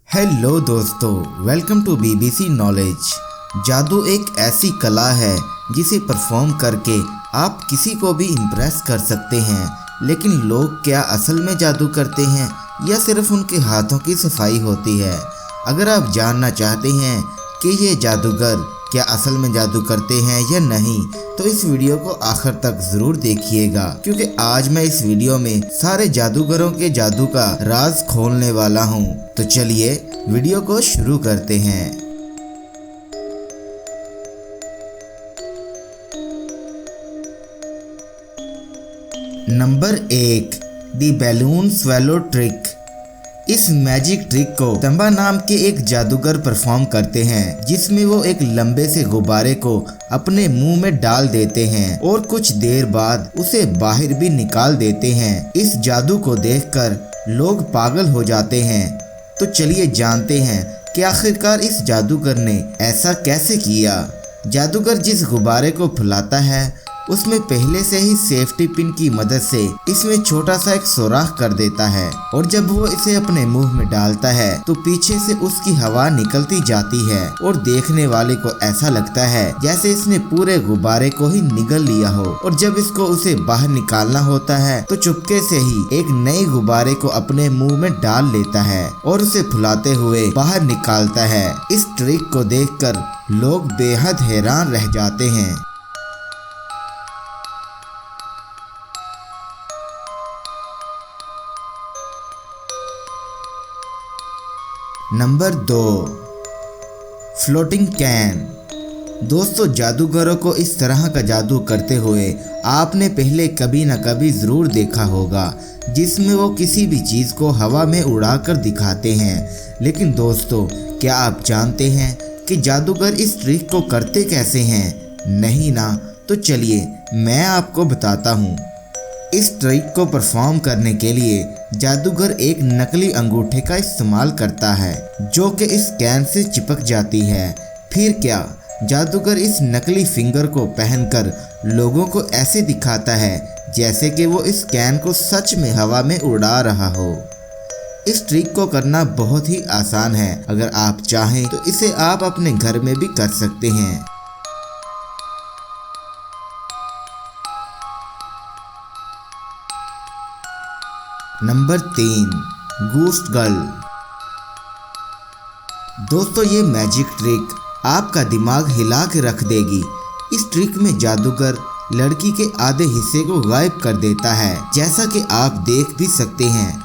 Hello दोस्तों, welcome to BBC knowledge. जादू एक ऐसी कला है जिसे परफॉर्म करके आप किसी को भी इम्प्रेस कर सकते हैं। लेकिन लोग क्या असल में जादू करते हैं या सिर्फ उनके हाथों की सफाई होती है? अगर आप जानना चाहते हैं कि ये जादूगर क्या असल में जादू करते हैं या नहीं, तो इस वीडियो को आखिर तक ज़रूर देखिएगा, क्योंकि आज मैं इस वीडियो में सारे जादूगरों के जादू का राज खोलने वाला हूँ। तो चलिए वीडियो को शुरू करते हैं। नंबर 1, दी बैलून स्वेलो ट्रिक। इस मैजिक ट्रिक को तंबा नाम के एक जादूगर परफॉर्म करते हैं, जिसमें वो एक लंबे से गुब्बारे को अपने मुंह में डाल देते हैं और कुछ देर बाद उसे बाहर भी निकाल देते हैं। इस जादू को देखकर लोग पागल हो जाते हैं। तो चलिए जानते हैं कि आखिरकार इस जादूगर ने ऐसा कैसे किया। जादूगर जिस गुब्बारे को फुलाता है उसमें पहले से ही सेफ्टी पिन की मदद से इसमें छोटा सा एक सुराख कर देता है, और जब वो इसे अपने मुंह में डालता है तो पीछे से उसकी हवा निकलती जाती है और देखने वाले को ऐसा लगता है जैसे इसने पूरे गुब्बारे को ही निगल लिया हो। और जब इसको उसे बाहर निकालना होता है तो चुपके से ही एक नए गुब्बारे को अपने मुंह में डाल लेता है और उसे फुलाते हुए बाहर निकालता है। इस ट्रिक को देखकर लोग बेहद हैरान रह जाते हैं। Number 2, floating can. दोस्तों, जादूगरों को इस तरह का जादू करते हुए आपने पहले कभी न कभी ज़रूर देखा होगा, जिसमें वो किसी भी चीज़ को हवा में उड़ाकर दिखाते हैं। लेकिन दोस्तों, क्या आप जानते हैं कि जादूगर इस ट्रिक को करते कैसे हैं? नहीं ना? तो चलिए मैं आपको बताता हूँ। इस ट्रिक को परफॉर्म करने के लिए जादूगर एक नकली अंगूठे का इस्तेमाल करता है, जो कि इस कैन से चिपक जाती है। फिर क्या, जादूगर इस नकली फिंगर को पहनकर लोगों को ऐसे दिखाता है जैसे कि वो इस कैन को सच में हवा में उड़ा रहा हो। इस ट्रिक को करना बहुत ही आसान है। अगर आप चाहें तो इसे आप अपने घर में भी कर सकते हैं। Number 3, ghost girl. दोस्तों, ये मैजिक ट्रिक आपका दिमाग हिला के रख देगी। इस ट्रिक में जादूगर लड़की के आधे हिस्से को गायब कर देता है, जैसा कि आप देख भी सकते हैं।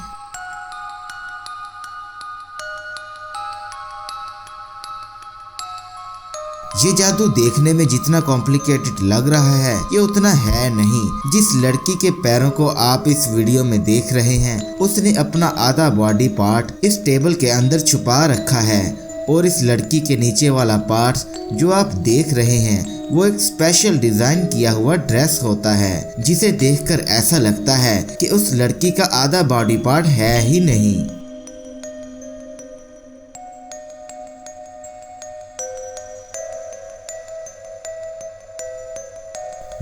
ये जादू देखने में जितना कॉम्प्लिकेटेड लग रहा है, ये उतना है नहीं। जिस लड़की के पैरों को आप इस वीडियो में देख रहे हैं, उसने अपना आधा बॉडी पार्ट इस टेबल के अंदर छुपा रखा है, और इस लड़की के नीचे वाला पार्ट जो आप देख रहे हैं वो एक स्पेशल डिजाइन किया हुआ ड्रेस होता है, जिसे देखकर ऐसा लगता है कि उस लड़की का आधा बॉडी पार्ट है ही नहीं।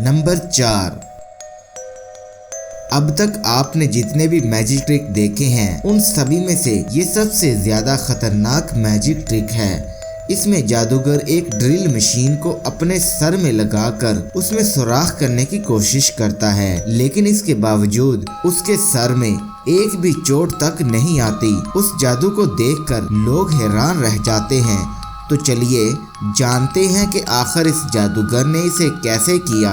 नंबर 4, अब तक आपने जितने भी मैजिक ट्रिक देखे हैं उन सभी में से ये सबसे ज्यादा खतरनाक मैजिक ट्रिक है। इसमें जादूगर एक ड्रिल मशीन को अपने सर में लगाकर उसमें सुराख करने की कोशिश करता है, लेकिन इसके बावजूद उसके सर में एक भी चोट तक नहीं आती। उस जादू को देखकर लोग हैरान रह जाते हैं। तो चलिए जानते हैं कि आखिर इस जादूगर ने इसे कैसे किया।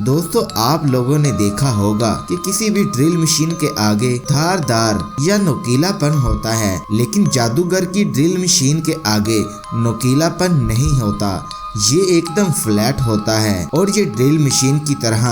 दोस्तों, आप लोगों ने देखा होगा कि किसी भी ड्रिल मशीन के आगे धारदार या नुकीलापन होता है, लेकिन जादूगर की ड्रिल मशीन के आगे नुकीलापन नहीं होता। ये एकदम फ्लैट होता है, और ये ड्रिल मशीन की तरह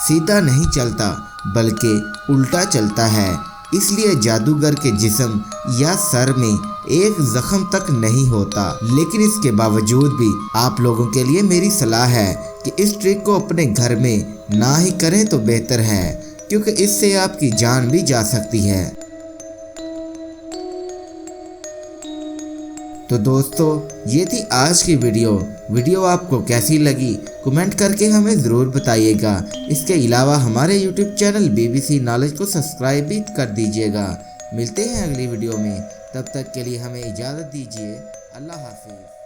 सीधा नहीं चलता बल्कि उल्टा चलता है। इसलिए जादूगर के जिस्म या सर में एक जख्म तक नहीं होता। लेकिन इसके बावजूद भी आप लोगों के लिए मेरी सलाह है कि इस ट्रिक को अपने घर में ना ही करें तो बेहतर है, क्योंकि इससे आपकी जान भी जा सकती है। तो दोस्तों, ये थी आज की वीडियो आपको कैसी लगी कमेंट करके हमें ज़रूर बताइएगा। इसके अलावा हमारे YouTube चैनल BBC नॉलेज को सब्सक्राइब भी कर दीजिएगा। मिलते हैं अगली वीडियो में, तब तक के लिए हमें इजाज़त दीजिए। अल्लाह हाफिज़।